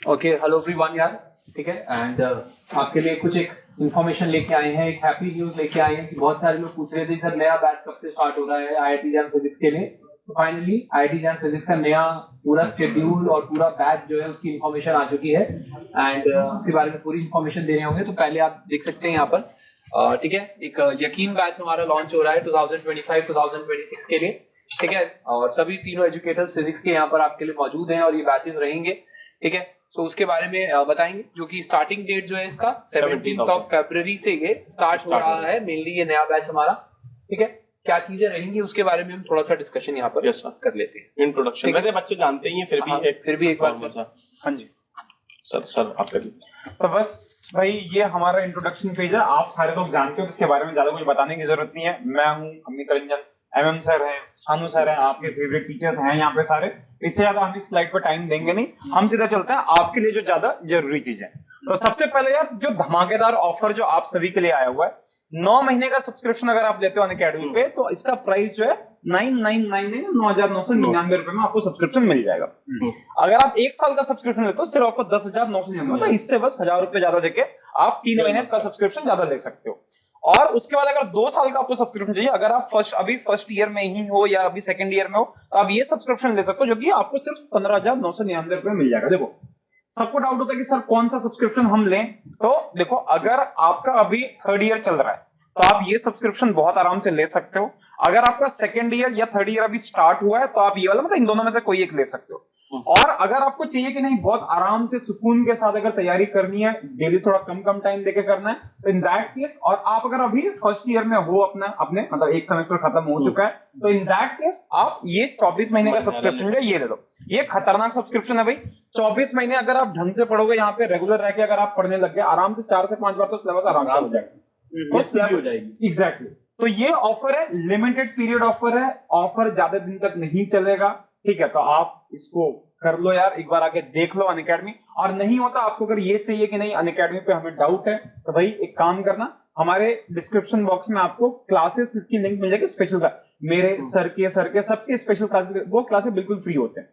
Okay, hello everyone यार, ठीक है। एंड आपके लिए कुछ एक इन्फॉर्मेशन लेके आए हैं, एक हैप्पी न्यूज लेके आए हैं। बहुत सारे लोग पूछ रहे थे सर नया बैच कब से स्टार्ट हो रहा है आईआईटी जैन फिजिक्स के लिए। तो फाइनली आईआईटी जैन फिजिक्स का नया पूरा शेड्यूल और पूरा बैच जो है उसकी इन्फॉर्मेशन आ चुकी है। एंड उसके बारे में पूरी इन्फॉर्मेशन देने होंगे। तो पहले आप देख सकते हैं यहाँ पर, ठीक है, एक यकीन बैच हमारा लॉन्च हो रहा है 2025-2026 के लिए, ठीक है। और सभी तीनों एजुकेटर्स फिजिक्स के यहाँ पर आपके लिए मौजूद हैं और ये बैचेस रहेंगे, ठीक है। सो उसके बारे में बताएंगे, जो कि स्टार्टिंग डेट जो है इसका 17 फरवरी से ये स्टार्ट हो रहा है मेनली ये नया बैच हमारा, ठीक है। क्या चीजें रहेंगी उसके बारे में हम थोड़ा सा डिस्कशन यहाँ पर कर लेते हैं। इंट्रोडक्शन वैसे बच्चे जानते ही हैं, फिर भी एक बार हाँ जी सर आप करिए। तो बस भाई ये हमारा इंट्रोडक्शन पेज है, आप सारे लोग जानते हो, इसके बारे में ज्यादा कुछ बताने की जरूरत नहीं है। मैं हूँ अमित रंजन, एमएम सर हैं, शानू सर हैं, आपके फेवरेट टीचर्स हैं यहाँ पे सारे। इससे ज्यादा हम इस स्लाइड पर टाइम देंगे नहीं, हम सीधा चलते हैं आपके लिए जो ज्यादा जरूरी चीज है। तो सबसे पहले यार जो धमाकेदार ऑफर जो आप सभी के लिए आया हुआ है, 9 महीने का सब्सक्रिप्शन अगर आप लेते हो अनअकैडमी पे, तो इसका प्राइस जो है 9,999 रुपए में आपको सब्सक्रिप्शन मिल जाएगा। अगर आप 1 साल का सब्सक्रिप्शन लेते हो सिर्फ आपको 10,999, मतलब इससे बस 1,000 रुपए ज्यादा देके आप 3 महीने का सब्सक्रिप्शन ज्यादा ले सकते हो। और उसके बाद अगर 2 साल का आपको सब्सक्रिप्शन चाहिए, अगर आप अभी फर्स्ट ईयर में ही हो या अभी सेकंड ईयर में हो, तो आप ये सब्सक्रिप्शन ले सकते हो, जो कि आपको सिर्फ 15,999 रुपए मिल जाएगा। देखो सबको डाउट होता है कि सर कौन सा सब्सक्रिप्शन हम लें, तो देखो अगर आपका अभी 3rd ईयर चल रहा है तो आप ये सब्सक्रिप्शन बहुत आराम से ले सकते हो। अगर आपका 2nd ईयर या 3rd ईयर अभी स्टार्ट हुआ है तो आप ये वाला, मतलब इन दोनों में से कोई एक ले सकते हो। और अगर आपको चाहिए कि नहीं बहुत आराम से सुकून के साथ अगर तैयारी करनी है, डेली थोड़ा कम कम टाइम देके करना है, तो इन दैट केस, और आप अगर अभी फर्स्ट ईयर में हो अपने मतलब एक सेमेस्टर खत्म हो चुका है, तो इन दैट केस आप ये 24 महीने का सब्सक्रिप्शन है ये ले लो। ये खतरनाक सब्सक्रिप्शन है भाई। 24 महीने अगर आप ढंग से पढ़ोगे, यहाँ पे रेगुलर रह के अगर आप पढ़ने लग गए, आराम से 4 से 5 बार तो सिलेबस आराम से हो जाएगा, हो जाएगी। एग्जैक्टली। तो ये ऑफर है, लिमिटेड पीरियड ऑफर है, ऑफर ज्यादा दिन तक नहीं चलेगा, ठीक है। तो आप इसको कर लो यार, एक बार आके देख लो अनअकैडमी। और नहीं होता आपको अगर ये चाहिए कि नहीं अनअकैडमी पे हमें डाउट है, तो भाई एक काम करना, हमारे डिस्क्रिप्शन बॉक्स में आपको क्लासेस की लिंक मिल जाएगी, स्पेशल का मेरे सर के सबके स्पेशल क्लासेस, वो क्लासेस बिल्कुल फ्री होते हैं।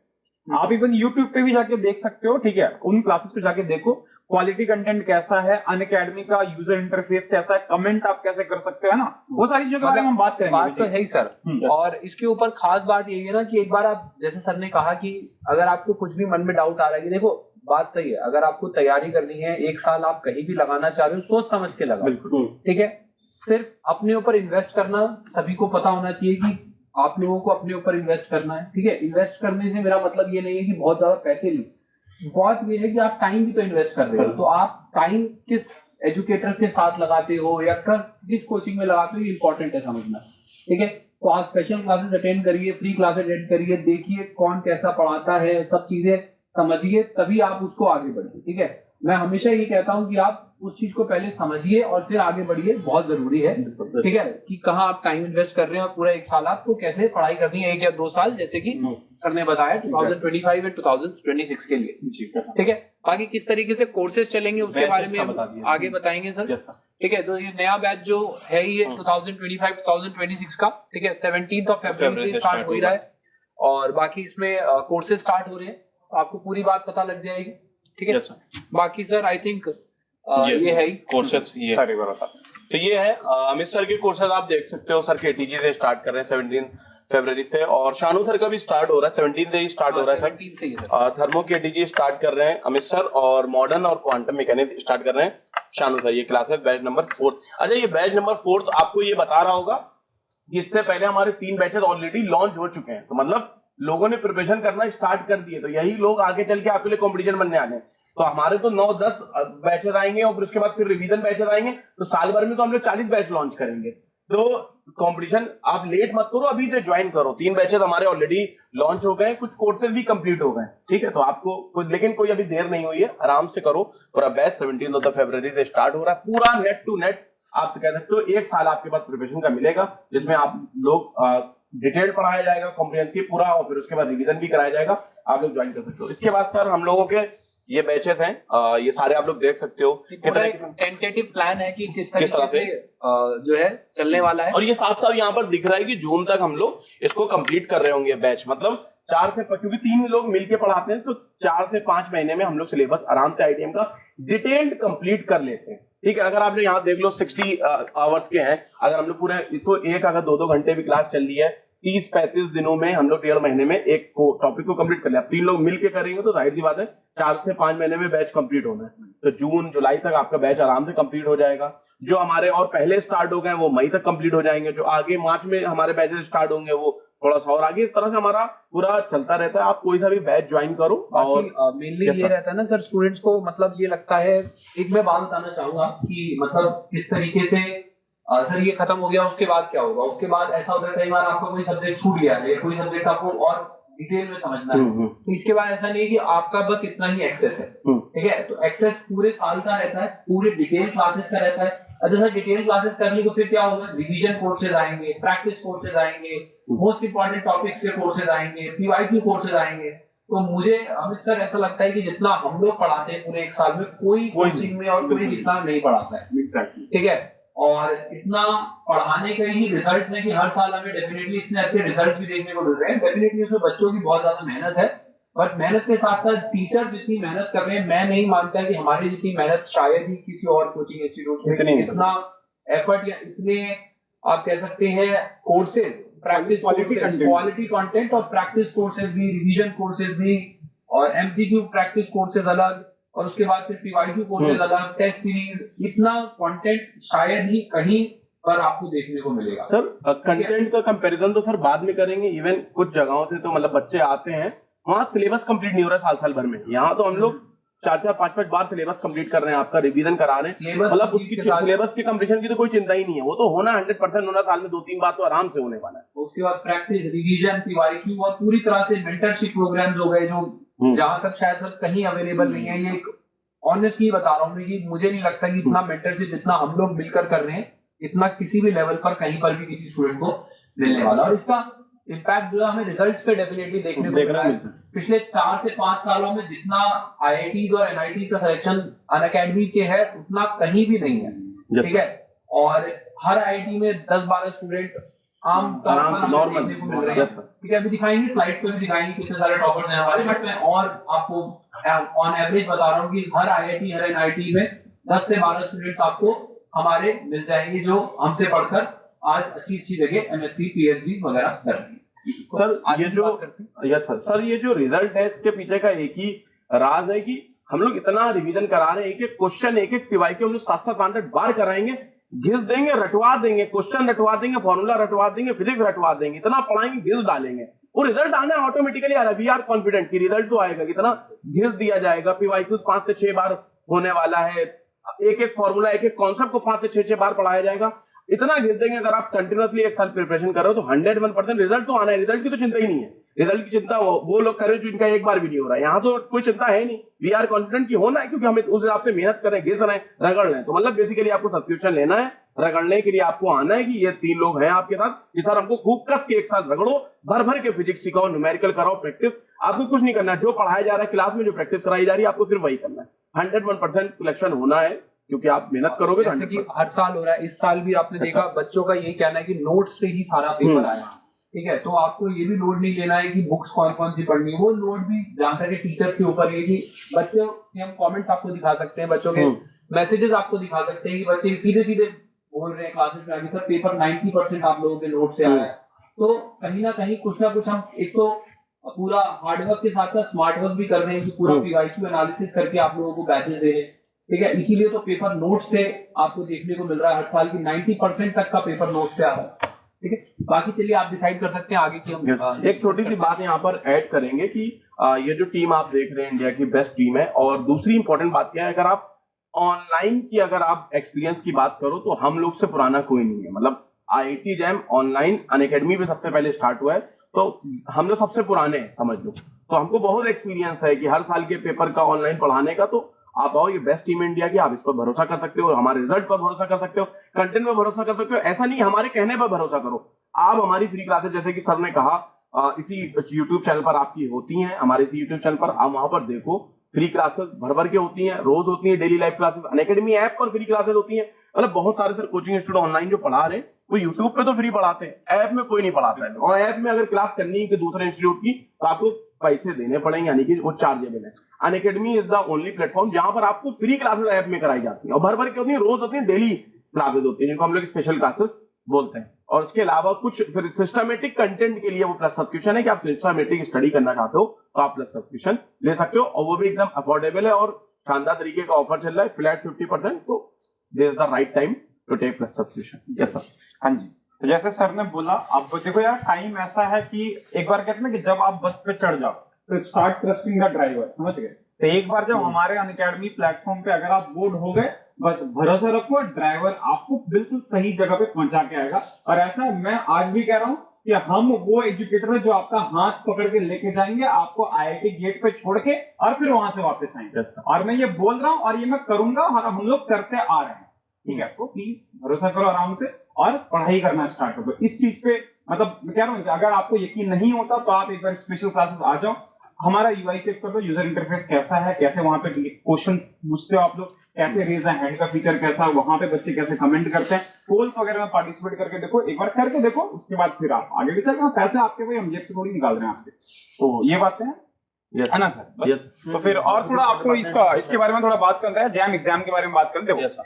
आप इवन YouTube पे भी जाके देख सकते हो, ठीक है। उन क्लासेस को जाके देखो, क्वालिटी कंटेंट कैसा है, अनअकैडमी का यूजर इंटरफेस कैसा है, कमेंट आप कैसे कर सकते हो, है ना, वो सारी चीजों के बारे में हम बात करेंगे। बात तो है ही सर। और इसके ऊपर खास बात यही है ना कि एक बार आप, जैसे सर ने कहा कि अगर आपको कुछ भी मन में डाउट आ रहा है, कि देखो बात सही है, अगर आपको तैयारी करनी है, 1 साल आप कहीं भी लगाना चाह रहे हो, सोच समझ के लगाओ, ठीक है। सिर्फ अपने ऊपर इन्वेस्ट करना, सभी को पता होना चाहिए कि आप लोगों को अपने ऊपर इन्वेस्ट करना है, ठीक है। इन्वेस्ट करने से मेरा मतलब ये नहीं है कि बहुत ज्यादा पैसे ली, बहुत ये है कि आप टाइम भी तो इन्वेस्ट कर रहे हो। तो आप टाइम किस एजुकेटर्स के साथ लगाते हो या किस कोचिंग में लगाते हो, ये इंपॉर्टेंट है समझना, ठीक है। तो आप स्पेशल क्लासेस अटेंड करिए, फ्री क्लासेस अटेंड करिए, देखिए कौन कैसा पढ़ाता है, सब चीजें समझिए, तभी आप उसको आगे बढ़िए, ठीक है। मैं हमेशा ये कहता हूँ कि आप उस चीज को पहले समझिए और फिर आगे बढ़िए, बहुत जरूरी है, ठीक है, कि कहाँ आप टाइम इन्वेस्ट कर रहे हैं और पूरा 1 साल आपको कैसे पढ़ाई करनी है, 1 या 2 साल, जैसे कि सर ने बताया 2025 और 2026 के लिए, ठीक है। बाकी किस तरीके से कोर्सेज चलेंगे उसके बारे में हम आगे बताएंगे सर, ठीक है। तो ये नया बैच जो है ये 2025-2026 का, ठीक है, 17 फरवरी से स्टार्ट हो रहा है। और बाकी इसमें कोर्सेज स्टार्ट हो रहे हैं, आपको पूरी बात पता लग जाएगी, ठीक है। बाकी सर आई थिंक ये है कोर्सेज, ये सारे बता। तो ये है अमित सर के कोर्सेज, आप देख सकते हो सर केटीजी से स्टार्ट कर रहे हैं 17 फरवरी से, और शानू सर का भी स्टार्ट हो रहा है 17 से ही स्टार्ट हो रहा है सर। थर्मो केटीजी स्टार्ट कर रहे हैं अमित सर, और मॉडर्न और क्वांटम मैकेनिक्स स्टार्ट कर रहे हैं शानू सर। ये क्लास है बैच नंबर 4। अच्छा, ये बैच नंबर 4 तो आपको ये बता रहा होगा कि इससे पहले हमारे 3 बैचेस ऑलरेडी लॉन्च हो चुके हैं, तो मतलब लोगों ने प्रिपरेशन करना स्टार्ट कर दिए, तो यही लोग आगे चल के आपके लिए कॉम्पिटिशन बनने आने हैं। तो हमारे तो 9-10 बैचेस आएंगे और फिर उसके बाद फिर रिवीजन बैचेस आएंगे, तो साल भर में तो हम लोग 40 बैच लॉन्च करेंगे। तो कंपटीशन आप लेट मत करो, अभी से ज्वाइन करो। 3 बैचेस हमारे ऑलरेडी लॉन्च हो गए, कुछ कोर्सेज भी कंप्लीट हो गए, ठीक है। तो आपको लेकिन कोई अभी देर नहीं हुई है, आराम से करो। पूरा बैच 17 फरवरी से स्टार्ट हो रहा है, पूरा नेट टू नेट आप तो कह सकते हो 1 साल आपके पास प्रिपरेशन का मिलेगा, जिसमें आप लोग डिटेल पढ़ाया जाएगा कॉम्प्रिहेंसिव पूरा, और फिर उसके बाद रिवीजन भी कराया जाएगा, आप लोग ज्वाइन कर सकते हो। इसके बाद सर हम लोगों के ये बैचेस हैं, ये सारे आप लोग देख सकते हो। कितना टेंटेटिव प्लान है कि किस तरह से जो है चलने वाला है, और ये साफ साफ यहाँ पर दिख रहा है कि जून तक हम लोग इसको कंप्लीट कर रहे होंगे बैच, मतलब क्योंकि 3 लोग मिलके पढ़ाते हैं तो 4 से 5 महीने में हम लोग सिलेबस आराम से IITM का डिटेल्ड कंप्लीट कर लेते हैं। ठीक है, अगर आप यहाँ देख लो 60 आवर्स के हैं, अगर हम लोग पूरे इसको एक अगर 2-2 घंटे भी क्लास चल रही है, 30-35 दिनों में हम लोग 1.5 महीने में एक टॉपिक को कंप्लीट कर लिया। 3 लोग मिलके करेंगे तो जाहिर सी बात है 4 से 5 महीने में बैच कंप्लीट होना है, तो जून जुलाई तक आपका बैच आराम से कंप्लीट हो जाएगा। जो हमारे और पहले स्टार्ट हो गए वो मई तक कंप्लीट हो जाएंगे, जो आगे मार्च में हमारे बैचेस स्टार्ट होंगे वो थोड़ा सा और आगे। इस तरह से हमारा पूरा चलता रहता है। आप कोई सा भी बैच ज्वाइन करो। और मेनली ये रहता है ना सर, स्टूडेंट्स को मतलब ये लगता है, एक मैं बात बताना चाहूंगा कि मतलब किस तरीके से सर ये खत्म हो गया उसके बाद क्या होगा। उसके बाद ऐसा होता है कई बार आपका कोई सब्जेक्ट छूट गया है या कोई सब्जेक्ट आपको और डिटेल में समझना है, तो इसके बाद ऐसा नहीं है कि आपका बस इतना ही एक्सेस है, ठीक है। तो एक्सेस पूरे साल का रहता है, पूरे डिटेल क्लासेस का रहता है। अच्छा सर, डिटेल क्लासेस करने को फिर क्या होगा, रिवीजन कोर्सेज आएंगे, प्रैक्टिस कोर्सेज आएंगे, मोस्ट इंपॉर्टेंट टॉपिक्स के कोर्सेज आएंगे, PYQ कोर्सेज आएंगे। तो मुझे अमित सर ऐसा लगता है कि जितना हम लोग पढ़ाते हैं पूरे एक साल में, कोई कोचिंग में और कोई इतना नहीं पढ़ाता है। एग्जैक्टली, ठीक है। और इतना पढ़ाने के ही रिजल्ट्स हैं कि हर साल हमें डेफिनेटली इतने अच्छे रिजल्ट्स भी देखने को मिल रहे हैं। डेफिनेटली उसमें बच्चों की बहुत ज्यादा मेहनत है, बट मेहनत के साथ साथ टीचर जितनी मेहनत कर रहे हैं, मैं नहीं मानता कि हमारी जितनी मेहनत शायद ही किसी और कोचिंग इंस्टीट्यूट में इतना एफर्ट या इतने आप कह सकते हैं कोर्सेज, प्रैक्टिस क्वालिटी कंटेंट और प्रैक्टिस कोर्सेज भी, रिवीजन कोर्सेज भी, और MCQ प्रैक्टिस कोर्सेज अलग, और उसके बाद फिर PYQ कोर्सेज अलग, टेस्ट सीरीज, इतना कंटेंट शायद ही कहीं पर आपको देखने को मिलेगा। सर कंटेंट का कंपैरिजन तो सर बाद में करेंगे। इवन कुछ जगहों से तो मतलब बच्चे आते हैं वहां सिलेबस कंप्लीट नहीं हो रहा साल भर में। यहाँ तो हम लोग 4-4, 5-5 बार सिलेबस कंप्लीट कर रहे हैं, आपका रिवीजन करा रहे हैं। मतलब उसकी सिलेबस की कंप्लीशन की तो कोई चिंता ही नहीं है, वो तो होना 100% होना, साल में 2-3 बार तो आराम से होने वाला है। उसके बाद प्रैक्टिस, रिवीजन, PYQ और पूरी तरह से मेंटरशिप प्रोग्राम्स हो गए, जो जहां तक शायद सर कहीं अवेलेबल नहीं है। ये ऑनेस्टली बता रहा हूँ कि मुझे नहीं लगता कि इतना मेंटरशिप जितना हम लोग मिलकर कर रहे हैं, इतना किसी भी लेवल पर कहीं पर भी किसी स्टूडेंट को मिलने वाला। और इसका इम्पैक्ट जो है हमें रिजल्ट्स पे डेफिनेटली देखने को मिल रहा है। पिछले 4 से 5 सालों में जितना IITs और NITs का सिलेक्शन अनअकैडमी के है, उतना कहीं भी नहीं है, ठीक है। और हर IIT में 10-12 स्टूडेंट आम तौर पर देखने को मिल रहे हैं, ठीक है। अभी दिखाएंगे, स्लाइड्स पे भी दिखाएंगे कितने सारे टॉपर्स हैं हमारे, बट मैं और आपको ऑन एवरेज बता रहा हूँ कि हर IIT हर NIT में 10 से 12 स्टूडेंट्स आपको हमारे मिल जाएंगे जो हमसे पढ़कर आज अच्छी जगह MSc PhD वगैरह कर रहे हैं। सर ये जो सर ये जो रिजल्ट है, इसके पीछे का एक ही राज है कि हम लोग इतना रिवीजन करा रहे हैं, एक एक क्वेश्चन, एक एक PYQ हम लोग 7-7 8 बार कराएंगे, घिस देंगे, रटवा देंगे, क्वेश्चन रटवा देंगे, फॉर्मूला रटवा देंगे, फिजिक्स रटवा देंगे, इतना पढ़ाएंगे, घिस डालेंगे, वो रिजल्ट आना है ऑटोमेटिकली आ रहा है। वी आर कॉन्फिडेंट कि रिजल्ट तो आएगा, इतना घिस दिया जाएगा। PYQ 5 से 6 बार होने वाला है, एक एक फॉर्मूला, एक एक कॉन्सेप्ट को 5 से 6 बार पढ़ाया जाएगा, इतना घिस देंगे। अगर आप कंटिन्यूअसली एक साल प्रिपरेशन कर रहे हो तो 101% रिजल्ट तो आना है। रिजल्ट की तो चिंता ही नहीं है, रिजल्ट की चिंता वो लोग कर रहे हैं जो इनका एक बार भी नहीं हो रहा है। यहाँ तो कोई चिंता है नहीं, वी आर कॉन्फिडेंट कि होना है, क्योंकि हमें उस हिसाब से मेहनत कर रहे हैं, घिस रहे हैं, रगड़ रहे हैं। तो मतलब बेसिकली आपको सब्सक्रिप्शन लेना है, रगड़ने के लिए आपको आना है कि ये 3 लोग हैं आपके साथ, कि सर हमको खूब कस के एक साथ रगड़ो, भर भर के फिजिक्स सिखाओ, न्यूमेरिकल कराओ, प्रैक्टिस। आपको कुछ नहीं करना है, जो पढ़ाया जा रहा है क्लास में, जो प्रैक्टिस कराई जा रही है, आपको सिर्फ वही करना है। 101% सिलेक्शन होना है, क्योंकि आप मेहनत करोगे। जैसे कि हर साल हो रहा है, इस साल भी आपने देखा बच्चों का यही कहना है कि नोट्स से ही सारा पेपर आया, ठीक है। तो आपको ये भी लोड नहीं लेना है कि बुक्स कौन कौन सी पढ़नी है, वो लोड भी जहाँ तक टीचर्स के ऊपर है कि बच्चों के हम कमेंट्स आपको दिखा सकते हैं, बच्चों के मैसेजेस आपको दिखा सकते हैं कि बच्चे सीधे सीधे बोल रहे हैं क्लासेस में आगे, सर पेपर 90% आप लोगों के नोट से आया है। तो कहीं ना कहीं कुछ ना कुछ हम एक तो पूरा हार्डवर्क के साथ साथ स्मार्ट वर्क भी कर रहे हैं कि पूरा PYQ एनालिसिस करके आप लोगों को बैचेस दे रहे हैं, ठीक है। इसीलिए तो पेपर नोट से आपको देखने को मिल रहा है हर साल की 90% तक का पेपर नोट से आ रहा है, ठीक है। बाकी चलिए आप डिसाइड कर सकते हैं आगे की हम एक छोटी सी बात यहाँ पर ऐड करेंगे कि ये जो टीम आप देख रहे हैं इंडिया की बेस्ट टीम है। और दूसरी इंपॉर्टेंट बात क्या है, अगर आप ऑनलाइन की अगर आप एक्सपीरियंस की बात करो तो हम लोग से पुराना कोई नहीं है। मतलब IIT जैम ऑनलाइन अनअकैडमी पे सबसे पहले स्टार्ट हुआ है, तो हम लोग सबसे पुराने हैं समझ लो। तो हमको बहुत एक्सपीरियंस है कि हर साल के पेपर का ऑनलाइन पढ़ाने का। तो आप आओ, ये बेस्ट टीम इंडिया की, आप इस पर भरोसा कर सकते हो, हमारे रिजल्ट पर भरोसा कर सकते हो, कंटेंट पर भरोसा कर सकते हो। ऐसा नहीं हमारे कहने पर भरोसा करो, आप हमारी फ्री क्लासेस जैसे कि सर ने कहा इसी YouTube चैनल पर आपकी होती हैं, हमारे इसी YouTube चैनल पर आप वहां पर देखो, फ्री क्लासेस भर भर के होती हैं, रोज होती है daily live classes, Unacademy app पर फ्री क्लासेस होती हैं। मतलब बहुत सारे सर कोचिंग इंस्टीट्यूट ऑनलाइन जो पढ़ा रहे हैं, वो यूट्यूब पे तो फ्री पढ़ाते हैं, ऐप में कोई नहीं पढ़ाता है। और ऐप में अगर क्लास करनी है कि दूसरे इंस्टीट्यूट की तो आपको पैसे देने पड़ेंगे, यानी कि वो चार्जेबल है। Unacademy is the only platform जहां पर आपको फ्री क्लासेस ऐप में कराई जाती है, और भर भर के होती है, रोज होती है, डेली क्लासेस होती है, जिनको हम लोग स्पेशल क्लासेस बोलते हैं। और उसके अलावा कुछ फिर सिस्टमेटिक कंटेंट के लिए वो प्लस सब्सक्रिप्शन है कि आप सिस्टमेटिक स्टडी करना चाहते हो तो आप प्लस सब्सक्रिप्शन ले सकते हो, और वो भी एकदम अफोर्डेबल है और शानदार तरीके का ऑफर चल रहा है, फ्लैट 50%। तो there is the right time to take plus subscription. Yes sir. हाँ जी, तो जैसे सर ने बोला, अब देखो यार टाइम ऐसा है कि एक बार कहते हैं कि जब आप बस पे चढ़ जाओ तो स्टार्ट ट्रस्टिंग द ड्राइवर, समझ गए। तो एक बार जब हमारे अनअकैडमी प्लेटफॉर्म पे अगर आप बोर्ड हो गए, बस भरोसा रखो, ड्राइवर आपको बिल्कुल सही जगह पे पहुंचा के आएगा। और ऐसा मैं आज भी कह रहा हूँ कि हम वो एजुकेटर है जो आपका हाथ पकड़ के लेके जाएंगे आपको IIT गेट पे छोड़ के, और फिर वहां से वापस आएंगे। और मैं ये बोल रहा हूँ और ये मैं करूंगा, और हम लोग करते आ रहे हैं, ठीक है। आपको प्लीज भरोसा करो आराम से और पढ़ाई करना स्टार्ट करो इस चीज पे। मतलब मैं कह रहा हूँ कि अगर आपको यकीन नहीं होता तो आप एक बार स्पेशल क्लासेस आ जाओ, हमारा UI चेक कर दो, यूजर इंटरफेस कैसा है, कैसे वहां पे क्वेश्चन पूछते हो आप लोग, कैसे रेज हैंड का फीचर कैसा, वहां पे बच्चे कैसे कमेंट करते हैं, पोल्स वगैरह में पार्टिसिपेट करके देखो, एक बार करके देखो, उसके बाद फिर आप आगे डिसाइड करो। पैसे आपके भाई हम जेब से थोड़ी निकाल रहे हैं आपके, तो ये बातें हैं, है ना सर। यस। तो फिर और थोड़ा आपको इसके बारे में थोड़ा बात करते हैं, जैम एग्जाम के बारे में बात करते हैं। देखो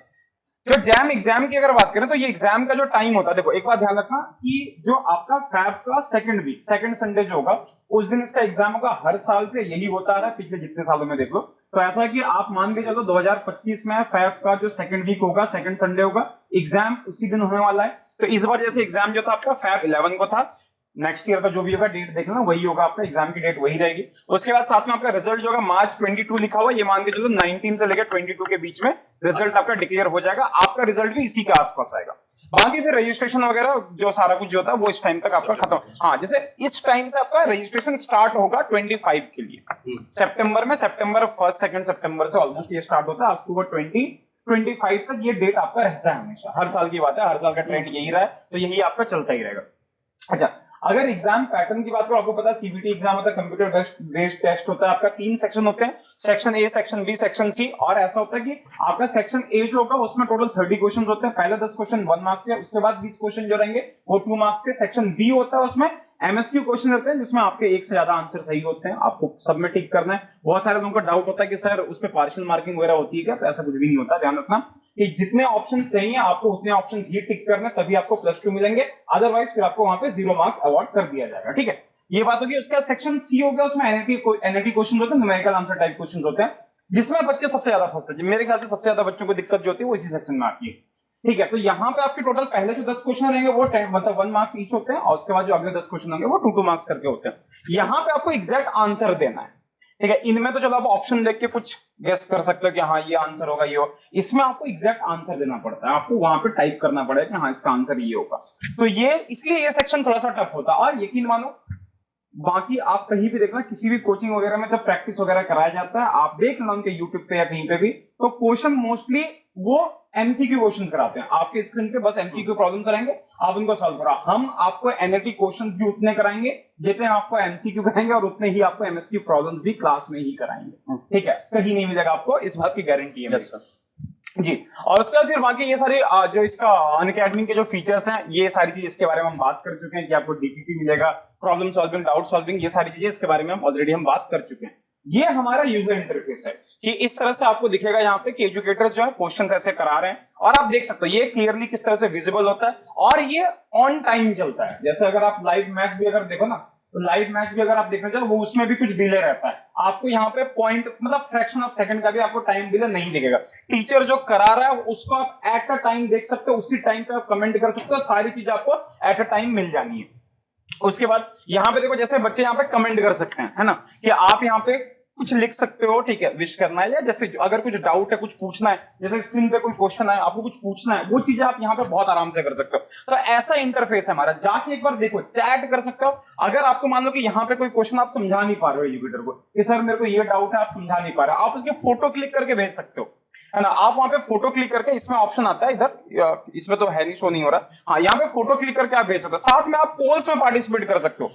तो जैम एग्जाम की अगर बात करें तो ये एग्जाम का जो टाइम होता है, देखो एक बात ध्यान रखना कि जो आपका फैब का सेकंड वीक, सेकंड संडे जो होगा उस दिन इसका एग्जाम होगा। हर साल से यही होता रहा है, पिछले जितने सालों में देख लो। तो ऐसा है कि आप मान के चलो 2025 में फैब का जो सेकंड वीक होगा, सेकंड संडे होगा, एग्जाम उसी दिन होने वाला है। तो इस बार जैसे एग्जाम जो था आपका फैब 11 को था, नेक्स्ट ईयर का जो भी होगा डेट देख लेना, वही होगा आपका, एग्जाम की डेट वही रहेगी। उसके बाद साथ में आपका रिजल्ट जो होगा मार्च 22 लिखा हुआ, ये मान के चलो 19 से लेकर 22 के बीच में रिजल्ट आपका डिक्लेयर हो जाएगा। आपका रिजल्ट भी इसी के आसपास आएगा। बाकी फिर रजिस्ट्रेशन वगैरह जो सारा कुछ जो होता है वो इस टाइम तक आपका खत्म। हाँ, जैसे इस टाइम से आपका रजिस्ट्रेशन स्टार्ट होगा 25 के लिए सितंबर में, सितंबर 1 2 सितंबर से ऑलमोस्ट ये स्टार्ट होता है। अक्टूबर 25 तक ये डेट आपका रहता है हमेशा, हर साल की बात है, हर साल का ट्रेंड यही रहा है, तो यही आपका चलता ही रहेगा। अच्छा, अगर एग्जाम पैटर्न की बात करो, आपको पता है CBT एग्जाम होता है, कंप्यूटर बेस्ड टेस्ट होता है आपका। 3 सेक्शन होते हैं, section A, section B, section C। और ऐसा होता है कि आपका सेक्शन A जो होगा उसमें टोटल 30 क्वेश्चन होते हैं। पहले 10 क्वेश्चन 1 मार्क्स के, उसके बाद 20 क्वेश्चन जो रहेंगे वो 2 मार्क्स के। सेक्शन B होता है, उसमें MSQ क्वेश्चन रहते हैं जिसमें आपके एक से ज्यादा आंसर सही होते हैं, आपको सब में टिक करना है। बहुत सारे लोगों का डाउट होता है कि सर उस पर पार्शियल मार्किंग वगैरह होती है क्या? तो ऐसा कुछ भी नहीं होता। ध्यान रखना कि जितने ऑप्शन सही है आपको उतने ऑप्शन ही टिक करने, तभी आपको +2 मिलेंगे, अदरवाइज फिर आपको वहां पे 0 मार्क्स अवार्ड कर दिया जाएगा। ठीक है, ये बात होगी। उसका सेक्शन C हो गया, उसमें NAT क्वेश्चन होते हैं, न्यूमेरिकल आंसर टाइप क्वेश्चन होते हैं, जिसमें बच्चे सबसे ज्यादा फंसते हैं। मेरे ख्याल से सबसे ज्यादा बच्चों को दिक्कत जो होती है वो इसी सेक्शन में आती है। ठीक है, तो यहाँ पे आपके टोटल पहले जो 10 क्वेश्चन रहेंगे वो 1 मार्क्स ईच होते हैं, और उसके बाद जो अगले 10 क्वेश्चन होंगे वो 2 मार्क्स करके होते हैं। यहाँ पे आपको एग्जैक्ट आंसर देना है। ठीक है, इनमें तो चलो आप ऑप्शन देख के कुछ गेस कर सकते हो कि हाँ ये आंसर होगा, ये होगा। इसमें आपको एग्जैक्ट आंसर देना पड़ता है, आपको वहां पे टाइप करना पड़ेगा कि हाँ इसका आंसर ये होगा। तो ये इसलिए ये सेक्शन थोड़ा सा टफ होता है। और यकीन मानो, बाकी आप कहीं भी देखना, किसी भी कोचिंग वगैरह में जब प्रैक्टिस वगैरह कराया जाता है, आप देख लेना उनके यूट्यूब पे या कहीं पे भी, तो क्वेश्चन मोस्टली वो MCQ क्वेश्चन कराते हैं। आपके स्क्रीन पे बस MCQ प्रॉब्लम्स रहेंगे, आप उनको सॉल्व करो। हम आपको NAT क्वेश्चन भी उतने कराएंगे जितने आपको MCQ कराएंगे, और उतने ही आपको MSQ प्रॉब्लम्स भी क्लास में ही कराएंगे। ठीक है, कहीं नहीं मिलेगा आपको, इस बात की गारंटी है जी। और उसके बाद फिर बाकी ये सारे जो इसका अनअकैडमी के जो फीचर्स हैं, ये सारी चीज इसके बारे में हम बात कर चुके हैं कि आपको DPT मिलेगा, प्रॉब्लम सॉल्विंग, डाउट सॉल्विंग, ये सारी चीजें इसके बारे में हम ऑलरेडी हम बात कर चुके हैं। ये हमारा यूजर इंटरफेस है कि इस तरह से आपको दिखेगा यहाँ पे कि एजुकेटर्स जो है क्वेश्चंस ऐसे करा रहे हैं, और आप देख सकते हो ये क्लियरली किस तरह से विजिबल होता है, और ये ऑन टाइम चलता है। जैसे अगर आप लाइव मैच भी अगर देखो ना, तो लाइव मैच भी अगर आप देखना चाहो, वो उसमें भी कुछ डिले रहता है। आपको यहाँ पे पॉइंट मतलब फ्रैक्शन ऑफ सेकंड का भी आपको टाइम डिले नहीं दिखेगा। टीचर जो करा रहा है उसको आप एट अ टाइम देख सकते हो, उसी टाइम पे आप कमेंट कर सकते हो, सारी चीजें आपको एट अ टाइम मिल जानी है। उसके बाद यहाँ पे देखो, जैसे बच्चे यहाँ पे कमेंट कर सकते हैं, है ना, कि आप यहाँ पे कुछ लिख सकते हो। ठीक है, विश करना है, या जैसे अगर कुछ डाउट है, कुछ पूछना है, जैसे स्क्रीन पे कोई क्वेश्चन है, आपको कुछ पूछना है, वो चीजें आप यहाँ पे बहुत आराम से कर सकते हो। तो ऐसा इंटरफेस है हमारा। जाके एक बार देखो, चैट कर सकते हो। अगर आपको मान लो कि यहाँ पे कोई क्वेश्चन आप समझा नहीं पा रहे हो एजुकेटर को, कि सर मेरे को ये डाउट है, आप समझा नहीं पा रहे, आप उसके फोटो क्लिक करके भेज सकते हो, है ना। आप वहां पे फोटो क्लिक करके, इसमें ऑप्शन आता है इधर, इसमें तो है नहीं, शो नहीं हो रहा, हाँ यहाँ पे फोटो क्लिक करके आप भेज सकते हो। साथ में आप पोल्स में पार्टिसिपेट कर सकते हो।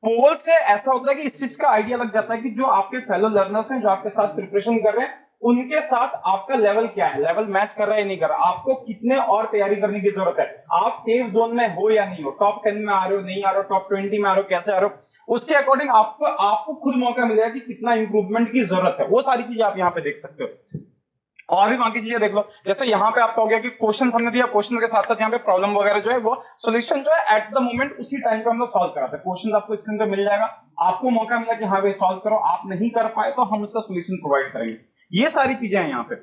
पोल से ऐसा होता है कि इस चीज का आइडिया लग जाता है कि जो आपके फेलो लर्नर्स हैं, जो आपके साथ प्रिपरेशन कर रहे हैं, उनके साथ आपका लेवल क्या है, लेवल मैच कर रहा है या नहीं कर रहा, आपको कितने और तैयारी करने की जरूरत है, आप सेफ जोन में हो या नहीं हो, टॉप 10 में आ रहे हो, नहीं आ रहे हो, टॉप 20 में आ रहे हो, कैसे आ रहे हो, उसके अकॉर्डिंग आपको खुद मौका मिलेगा कि कितना इंप्रूवमेंट की जरूरत है। वो सारी चीजें आप यहाँ पे देख सकते हो। और भी बाकी चीजें देख लो, जैसे यहाँ पे आपका हो गया कि क्वेश्चन हमने दिया, क्वेश्चन के साथ साथ यहाँ पे प्रॉब्लम वगैरह जो है वो सोल्यूशन जो है एट द मोमेंट उसी टाइम पे हम लोग सॉल्व कराते हैं। क्वेश्चन आपको स्क्रीन पे मिल जाएगा, आपको मौका मिला कि हाँ भाई सॉल्व करो, आप नहीं कर पाए तो हम उसका सोल्यूशन प्रोवाइड करेंगे। ये सारी चीजें हैं यहाँ पे।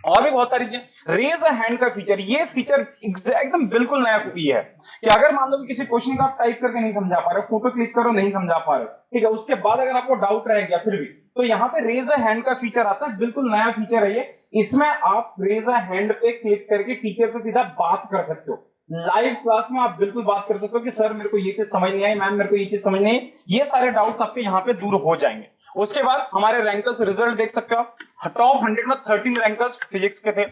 और भी बहुत सारी चीजें, रेज अ हैंड का फीचर, ये फीचर एकदम बिल्कुल नया ये है कि अगर मान लो कि किसी क्वेश्चन का आप टाइप करके नहीं समझा पा रहे हो, फोटो क्लिक करो नहीं समझा पा रहे हो, ठीक है, उसके बाद अगर आपको डाउट रह गया फिर भी, तो यहाँ पे रेज अ हैंड का फीचर आता है, बिल्कुल नया फीचर है ये। इसमें आप रेज अ हैंड पे क्लिक करके टीचर से सीधा बात कर सकते हो, लाइव क्लास में आप बिल्कुल बात कर सकते हो कि सर मेरे को ये चीज समझ नहीं आई, मैम मेरे को ये चीज समझ नहीं आई, ये सारे डाउट्स आपके यहाँ पे दूर हो जाएंगे। उसके बाद हमारे रैंकर्स रिजल्ट देख सकते हो, टॉप 100 में 13 रैंकर्स फिजिक्स के थे,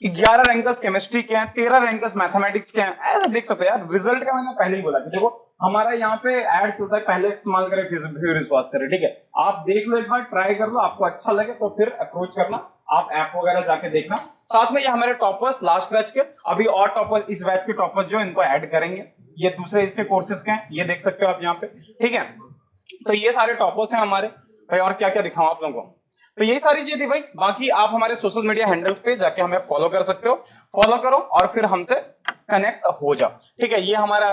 11 रैंकर्स केमिस्ट्री के हैं, 13 रैंकर्स मैथमेटिक्स के हैं। ऐसे देख सकते हो यार, रिजल्ट का मैंने पहले ही बोला कि देखो हमारा यहाँ पे ऐड चलता है, पहले इस्तेमाल करें फिर विश्वास करें, ठीक है। आप देख लो, एक बार ट्राई कर लो, आपको अच्छा लगे तो फिर अप्रोच करना, आप ऐप वगैरह जाके देखना। साथ में ये हमारे टॉपर्स लास्ट बैच के, अभी और टॉपर्स इस बैच के टॉपर्स जो इनको ऐड करेंगे, ये दूसरे इसके कोर्सेज के हैं, ये देख सकते हो आप यहाँ पे, ठीक है। तो ये सारे टॉपर्स हैं हमारे भाई। और क्या क्या दिखाऊं आप लोगों को, तो यही सारी चीजें थी भाई। बाकी आप हमारे सोशल मीडिया हैंडल्स पे जाके हमें फॉलो कर सकते हो, फॉलो करो और फिर हमसे कनेक्ट हो जाओ, ठीक है। ये हमारा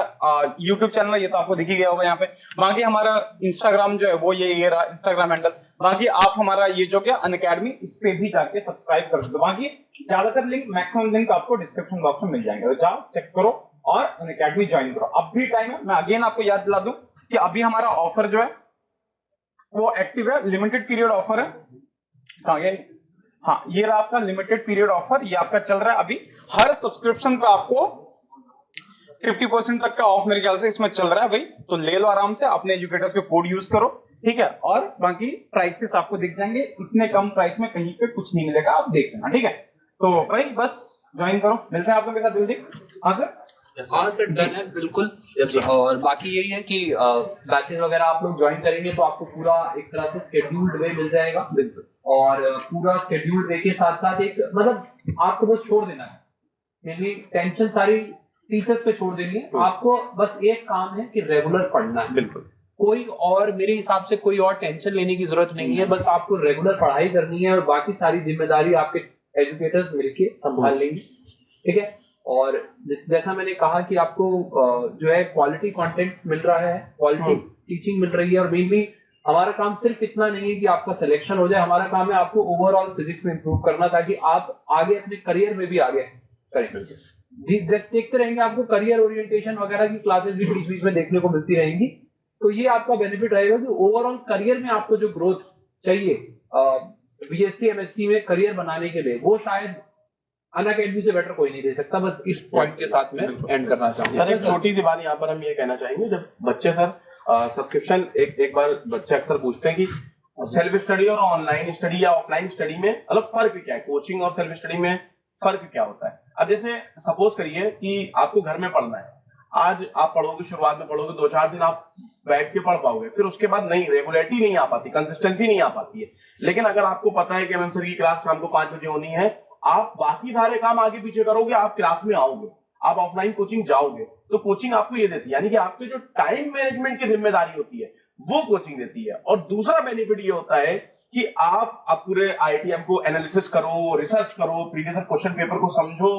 YouTube चैनल है, ये तो आपको दिख ही गया होगा यहाँ पे। बाकी हमारा इंस्टाग्राम जो है वो ये रहा इंस्टाग्राम हैंडल। बाकी आप हमारा ये जो क्या अनअकैडमी, इस पे भी जाके सब्सक्राइब कर सकते हो। बाकी ज्यादातर लिंक, मैक्सिमम लिंक आपको डिस्क्रिप्शन बॉक्स में मिल जाएंगे, तो जाओ चेक करो और अनअकैडमी ज्वाइन करो। अब भी टाइम है, मैं अगेन आपको याद दिला दूं कि अभी हमारा ऑफर जो है वो एक्टिव है, लिमिटेड पीरियड ऑफर है। कहाँ गया? हाँ, ये रहा आपका लिमिटेड पीरियड ऑफर, ये आपका चल रहा है अभी। हर सब्सक्रिप्शन पे आपको 50% तक का ऑफ मेरे ख्याल से इसमें चल रहा है भाई, तो ले लो आराम से, अपने एजुकेटर्स के कोड यूज करो, ठीक है। और बाकी प्राइसेस आपको दिख जाएंगे, इतने कम प्राइस में कहीं पे कुछ नहीं मिलेगा, आप देख लेना, ठीक है। तो भाई बस ज्वाइन करो, मिलते हैं आप लोगों के साथ जल्दी। हाँ सर, हाँ सर, डन है बिल्कुल। और बाकी यही है कि बैचेस वगैरह आप लोग ज्वाइन करेंगे तो आपको पूरा एक तरह से शेड्यूल्ड वे मिल जाएगा, बिल्कुल। और पूरा शेड्यूल्ड वे के साथ साथ एक मतलब आपको बस छोड़ देना है, यानी टेंशन सारी टीचर्स पे छोड़ देनी है। आपको बस एक काम है कि रेगुलर पढ़ना है, बिल्कुल। कोई और मेरे हिसाब से कोई और टेंशन लेने की जरूरत नहीं है, बस आपको रेगुलर पढ़ाई करनी है और बाकी सारी जिम्मेदारी आपके एजुकेटर्स मिलके संभाल लेंगे, ठीक है। और जैसा मैंने कहा कि आपको जो है क्वालिटी कंटेंट मिल रहा है, क्वालिटी टीचिंग मिल रही है, और मेनली हमारा काम सिर्फ इतना नहीं है कि आपका सिलेक्शन हो जाए, हमारा काम है आपको ओवरऑल फिजिक्स में इंप्रूव करना, ताकि आप आगे अपने करियर में भी आगे करें। जैसे देखते रहेंगे आपको करियर ओरिएंटेशन वगैरह की क्लासेस भी बीच बीच में देखने को मिलती रहेंगी, तो ये आपका बेनिफिट रहेगा कि ओवरऑल करियर में आपको जो ग्रोथ चाहिए बीएससी एमएससी में करियर बनाने के लिए, वो शायद अनअकैडमी से बेटर कोई नहीं दे सकता। बस इस पॉइंट के साथ में एंड करना चाहूंगा सर। एक छोटी सी बात यहाँ पर हम ये कहना चाहेंगे, जब बच्चे सर सब्सक्रिप्शन एक बार बच्चे अक्सर पूछते हैं कि सेल्फ स्टडी और ऑनलाइन स्टडी या ऑफलाइन स्टडी में मतलब फर्क क्या है, कोचिंग और सेल्फ स्टडी में फर्क क्या होता है। अब जैसे सपोज करिए कि आपको घर में पढ़ना है, आज आप पढ़ोगे, शुरुआत में पढ़ोगे, 2-4 दिन आप बैठ के पढ़ पाओगे, फिर उसके बाद नहीं, रेगुलरिटी नहीं आ पाती, कंसिस्टेंसी नहीं आ पाती है। लेकिन अगर आपको पता है कि एमएम सर की क्लास शाम को 5 बजे होनी है, आप बाकी सारे काम आगे पीछे करोगे, आप क्लास में आओगे, आप ऑफलाइन कोचिंग जाओगे, तो कोचिंग आपको ये देती है, यानी कि आपके जो टाइम मैनेजमेंट की जिम्मेदारी होती है वो कोचिंग देती है। और दूसरा बेनिफिट ये होता है कि आप पूरे आईटीएम को एनालिसिस करो, रिसर्च करो, प्रीवियस क्वेश्चन पेपर को समझो,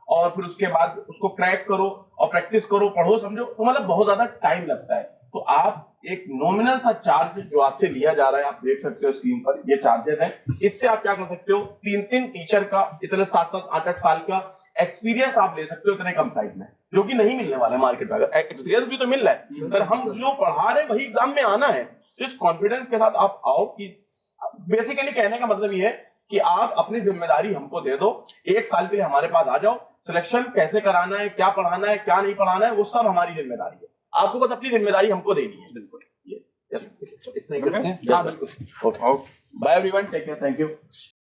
और फिर उसके बाद उसको क्रैक करो और प्रैक्टिस करो, पढ़ो, समझो, तो मतलब बहुत ज्यादा टाइम लगता है। तो आप एक नॉमिनल सा चार्ज जो आपसे लिया जा रहा है, आप देख सकते हो स्क्रीन पर, ये चार्जेस है। इससे आप क्या कर सकते हो, 3 टीचर का इतने 7-7, 8-8 साल का एक्सपीरियंस आप ले सकते हो इतने कम टाइम में, जो कि नहीं मिलने वाला है मार्केट में। एक्सपीरियंस भी तो मिल रहा है, पर हम जो पढ़ा रहे हैं वही एग्जाम में आना है। तो इस कॉन्फिडेंस के साथ आप आओ कि बेसिकली कहने का मतलब ये है कि आप अपनी जिम्मेदारी हमको दे दो, 1 साल के लिए हमारे पास आ जाओ, सिलेक्शन कैसे कराना है, क्या पढ़ाना है, क्या नहीं पढ़ाना है, वो सब हमारी जिम्मेदारी है। आपको बस अपनी जिम्मेदारी हमको देनी है, बिल्कुल। ये इतना ही करते हैं। Okay, bye everyone, take care, thank you.